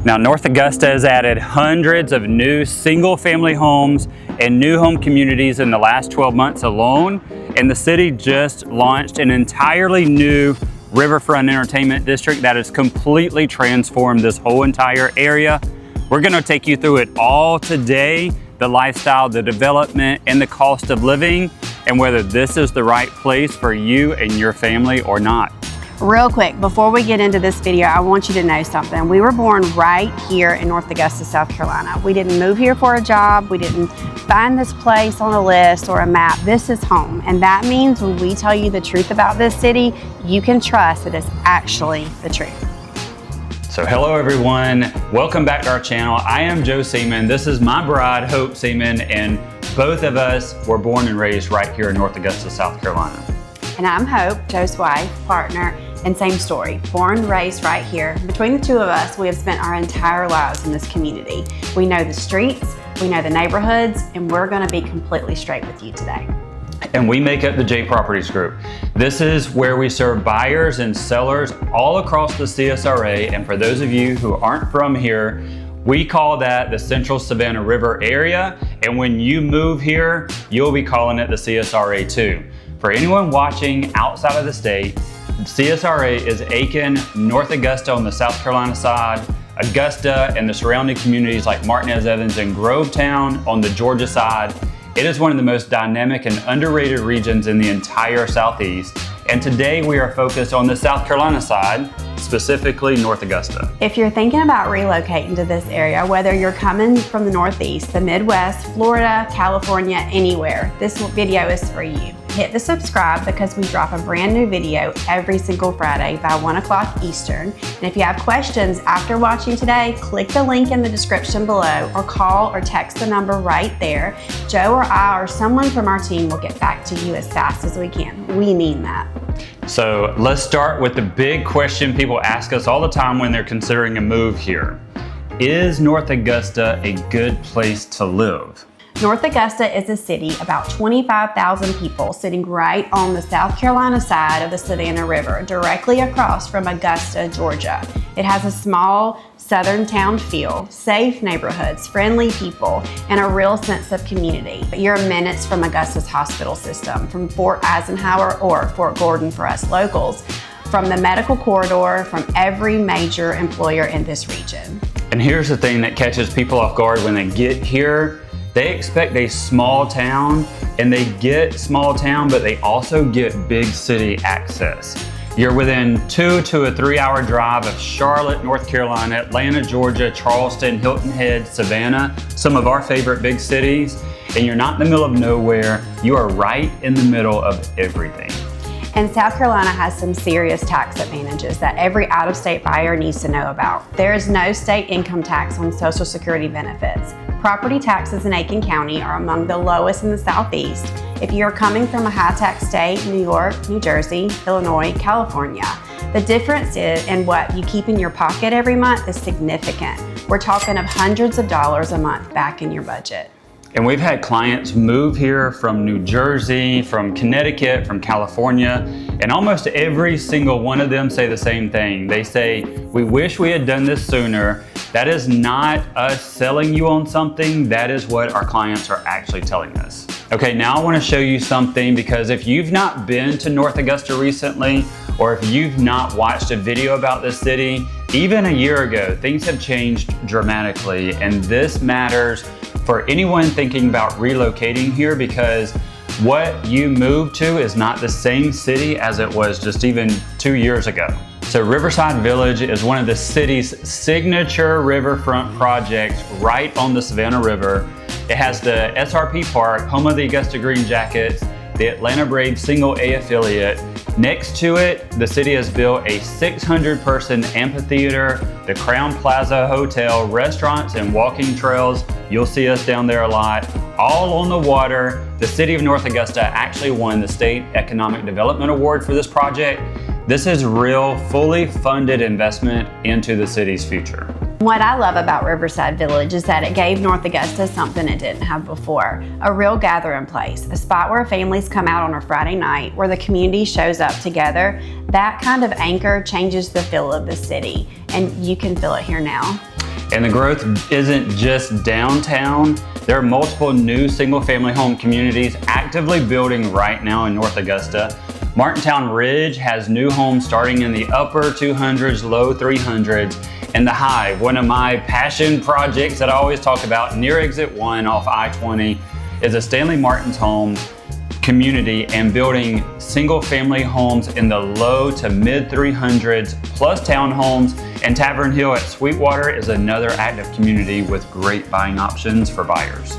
Now, North Augusta has added hundreds of new single-family homes and new home communities in the last 12 months alone, and the city just launched an entirely new Riverfront entertainment district that has completely transformed this whole entire area. We're going to take you through it all today, the lifestyle, the development, and the cost of living, and whether this is the right place for you and your family or not. Real quick, before we get into this video, I want you to know something. We were born right here in North Augusta, South Carolina. We didn't move here for a job. We didn't find this place on a list or a map. This is home. And that means when we tell you the truth about this city, you can trust that it's actually the truth. So hello everyone, welcome back to our channel. I am Joe Seamon. This is my bride, Hope Seamon, and both of us were born and raised right here in North Augusta, South Carolina. And I'm Hope, Joe's wife, partner, and same story, born and raised right here. Between the two of us, we have spent our entire lives in this community. We know the streets, we know the neighborhoods, and we're gonna be completely straight with you today. And we make up the J Properties Group. This is where we serve buyers and sellers all across the CSRA. And for those of you who aren't from here, we call that the Central Savannah River area. And when you move here, you'll be calling it the CSRA too. For anyone watching outside of the state, CSRA is Aiken, North Augusta on the South Carolina side, Augusta and the surrounding communities like Martinez Evans and Grovetown on the Georgia side. It is one of the most dynamic and underrated regions in the entire Southeast. And today we are focused on the South Carolina side, specifically North Augusta. If you're thinking about relocating to this area, whether you're coming from the Northeast, the Midwest, Florida, California, anywhere, this video is for you. Hit the subscribe because we drop a brand new video every single Friday by 1 o'clock Eastern. And if you have questions after watching today, click the link in the description below or call or text the number right there. Joe or I or someone from our team will get back to you as fast as we can. We mean that. So let's start with the big question people ask us all the time when they're considering a move here. Is North Augusta a good place to live? North Augusta is a city about 25,000 people sitting right on the South Carolina side of the Savannah River, directly across from Augusta, Georgia. It has a small southern town feel, safe neighborhoods, friendly people, and a real sense of community. You're minutes from Augusta's hospital system, from Fort Eisenhower or Fort Gordon for us locals, from the medical corridor, from every major employer in this region. And here's the thing that catches people off guard when they get here. They expect a small town, and they get small town, but they also get big city access. You're within 2 to a 3 hour drive of Charlotte, North Carolina, Atlanta, Georgia, Charleston, Hilton Head, Savannah, some of our favorite big cities, and you're not in the middle of nowhere. You are right in the middle of everything. And South Carolina has some serious tax advantages that every out-of-state buyer needs to know about. There is no state income tax on Social Security benefits. Property taxes in Aiken County are among the lowest in the Southeast. If you're coming from a high-tax state, New York, New Jersey, Illinois, California, the difference in what you keep in your pocket every month is significant. We're talking of hundreds of dollars a month back in your budget. And we've had clients move here from New Jersey, from Connecticut, from California, and almost every single one of them say the same thing. They say, we wish we had done this sooner. That is not us selling you on something. That is what our clients are actually telling us. Okay, now I want to show you something, because if you've not been to North Augusta recently, or if you've not watched a video about this city, even a year ago, things have changed dramatically. And this matters for anyone thinking about relocating here, because what you move to is not the same city as it was just even 2 years ago. So Riverside Village is one of the city's signature riverfront projects right on the Savannah River. It has the SRP Park, home of the Augusta GreenJackets, the Atlanta Braves Single A affiliate. Next to it, the city has built a 600-person amphitheater, the Crown Plaza Hotel, restaurants and walking trails. You'll see us down there a lot, all on the water. The city of North Augusta actually won the State Economic Development Award for this project. This is real, fully funded investment into the city's future. What I love about Riverside Village is that it gave North Augusta something it didn't have before, a real gathering place, a spot where families come out on a Friday night, where the community shows up together. That kind of anchor changes the feel of the city, and you can feel it here now. And the growth isn't just downtown. There are multiple new single-family home communities actively building right now in North Augusta. Martintown Ridge has new homes starting in the upper 200s, low 300s. And the Hive, one of my passion projects that I always talk about near Exit 1 off I-20, is a Stanley Martin's home community and building single-family homes in the low to mid 300s plus townhomes. And Tavern Hill at Sweetwater is another active community with great buying options for buyers.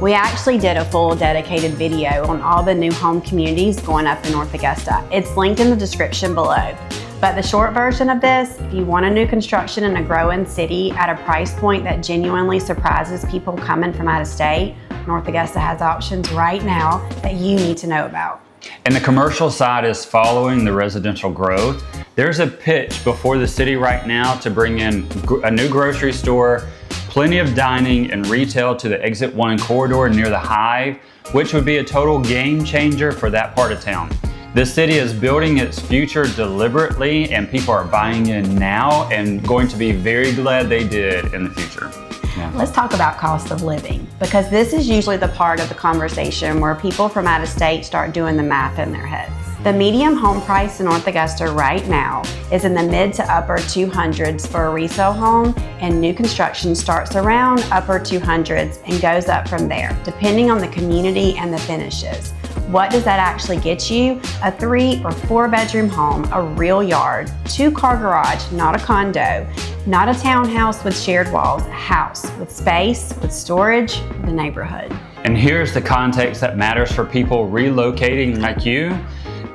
We actually did a full dedicated video on all the new home communities going up in North Augusta. It's linked in the description below. But the short version of this, if you want a new construction in a growing city at a price point that genuinely surprises people coming from out of state, North Augusta has options right now that you need to know about. And the commercial side is following the residential growth. There's a pitch before the city right now to bring in a new grocery store, plenty of dining and retail to the Exit 1 corridor near the Hive, which would be a total game changer for that part of town. The city is building its future deliberately, and people are buying in now and going to be very glad they did in the future. Yeah. Let's talk about cost of living, because this is usually the part of the conversation where people from out of state start doing the math in their heads. The median home price in North Augusta right now is in the mid to upper 200s for a resale home, and new construction starts around upper 200s and goes up from there, depending on the community and the finishes. What does that actually get you? A 3 or 4 bedroom home, a real yard, 2-car garage, not a condo, not a townhouse with shared walls, a house with space, with storage, the neighborhood. And here's the context that matters for people relocating like you.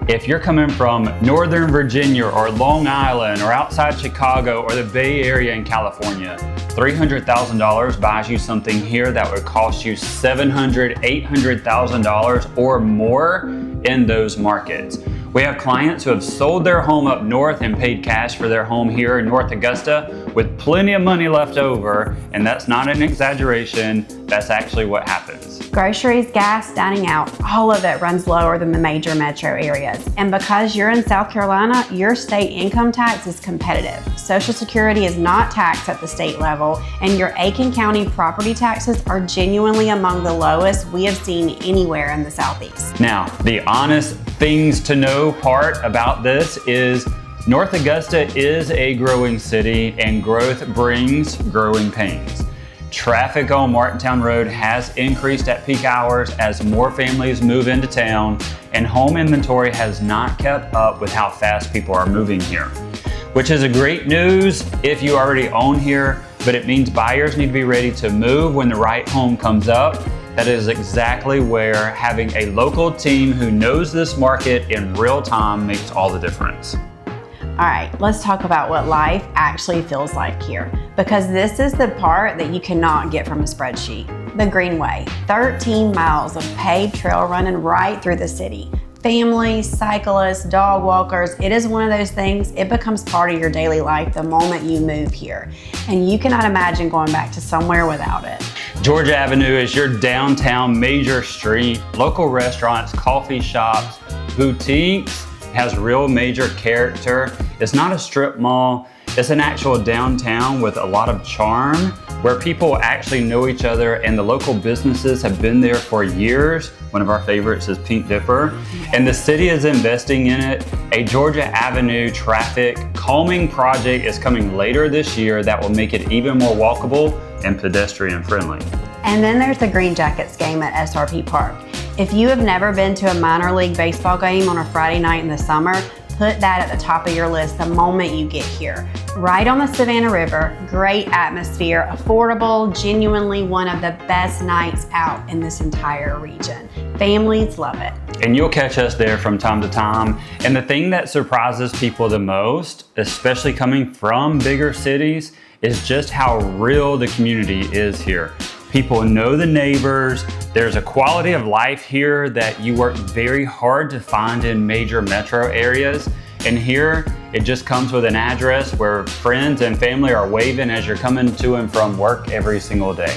If you're coming from Northern Virginia or Long Island or outside Chicago or the Bay Area in California, $300,000 buys you something here that would cost you $700,000, $800,000 or more in those markets. We have clients who have sold their home up north and paid cash for their home here in North Augusta with plenty of money left over, and that's not an exaggeration, that's actually what happens. Groceries, gas, dining out, all of it runs lower than the major metro areas. And because you're in South Carolina, your state income tax is competitive. Social Security is not taxed at the state level, and your Aiken County property taxes are genuinely among the lowest we have seen anywhere in the Southeast. Now, the honest things to know part about this is North Augusta is a growing city, and growth brings growing pains. Traffic on Martintown Road has increased at peak hours as more families move into town, and home inventory has not kept up with how fast people are moving here, which is a great news if you already own here, but it means buyers need to be ready to move when the right home comes up. That is exactly where having a local team who knows this market in real time makes all the difference. All right, let's talk about what life actually feels like here, because this is the part that you cannot get from a spreadsheet. The Greenway, 13 miles of paved trail running right through the city. Families, cyclists, dog walkers, it is one of those things, it becomes part of your daily life the moment you move here. And you cannot imagine going back to somewhere without it. Georgia Avenue is your downtown major street. Local restaurants, coffee shops, boutiques, has real major character. It's not a strip mall, it's an actual downtown with a lot of charm where people actually know each other, and the local businesses have been there for years. One of our favorites is Pink Dipper, and the city is investing in it. A Georgia Avenue traffic calming project is coming later this year that will make it even more walkable and pedestrian friendly. And then there's the GreenJackets game at SRP Park. If you have never been to a minor league baseball game on a Friday night in the summer, put that at the top of your list the moment you get here. Right on the Savannah River, great atmosphere, affordable, genuinely one of the best nights out in this entire region. Families love it. And you'll catch us there from time to time. And the thing that surprises people the most, especially coming from bigger cities, is just how real the community is here. People know the neighbors. There's a quality of life here that you work very hard to find in major metro areas. And here, it just comes with an address where friends and family are waving as you're coming to and from work every single day.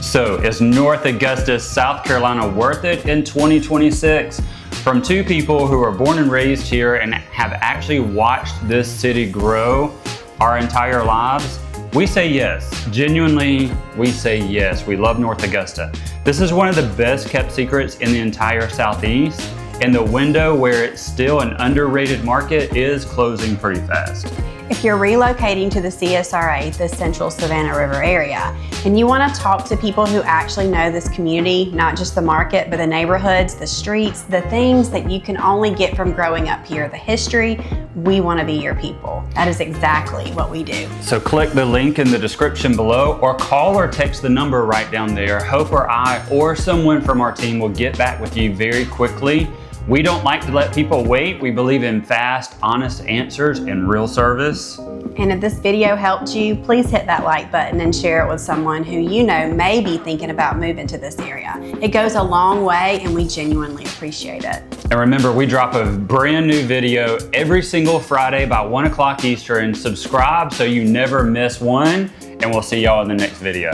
So is North Augusta, South Carolina worth it in 2026? From two people who were born and raised here and have actually watched this city grow our entire lives, We say yes. Genuinely, we say yes. We love North Augusta. This is one of the best kept secrets in the entire Southeast, and the window where it's still an underrated market is closing pretty fast. If you're relocating to the CSRA, the Central Savannah River area, and you want to talk to people who actually know this community, not just the market, but the neighborhoods, the streets, the things that you can only get from growing up here, the history, we want to be your people. That is exactly what we do. So click the link in the description below or call or text the number right down there. Hope or I or someone from our team will get back with you very quickly. We don't like to let people wait. We believe in fast, honest answers and real service. And if this video helped you, please hit that like button and share it with someone who you know may be thinking about moving to this area. It goes a long way and we genuinely appreciate it. And remember, we drop a brand new video every single Friday by 1 o'clock Eastern. Subscribe so you never miss one, and we'll see y'all in the next video.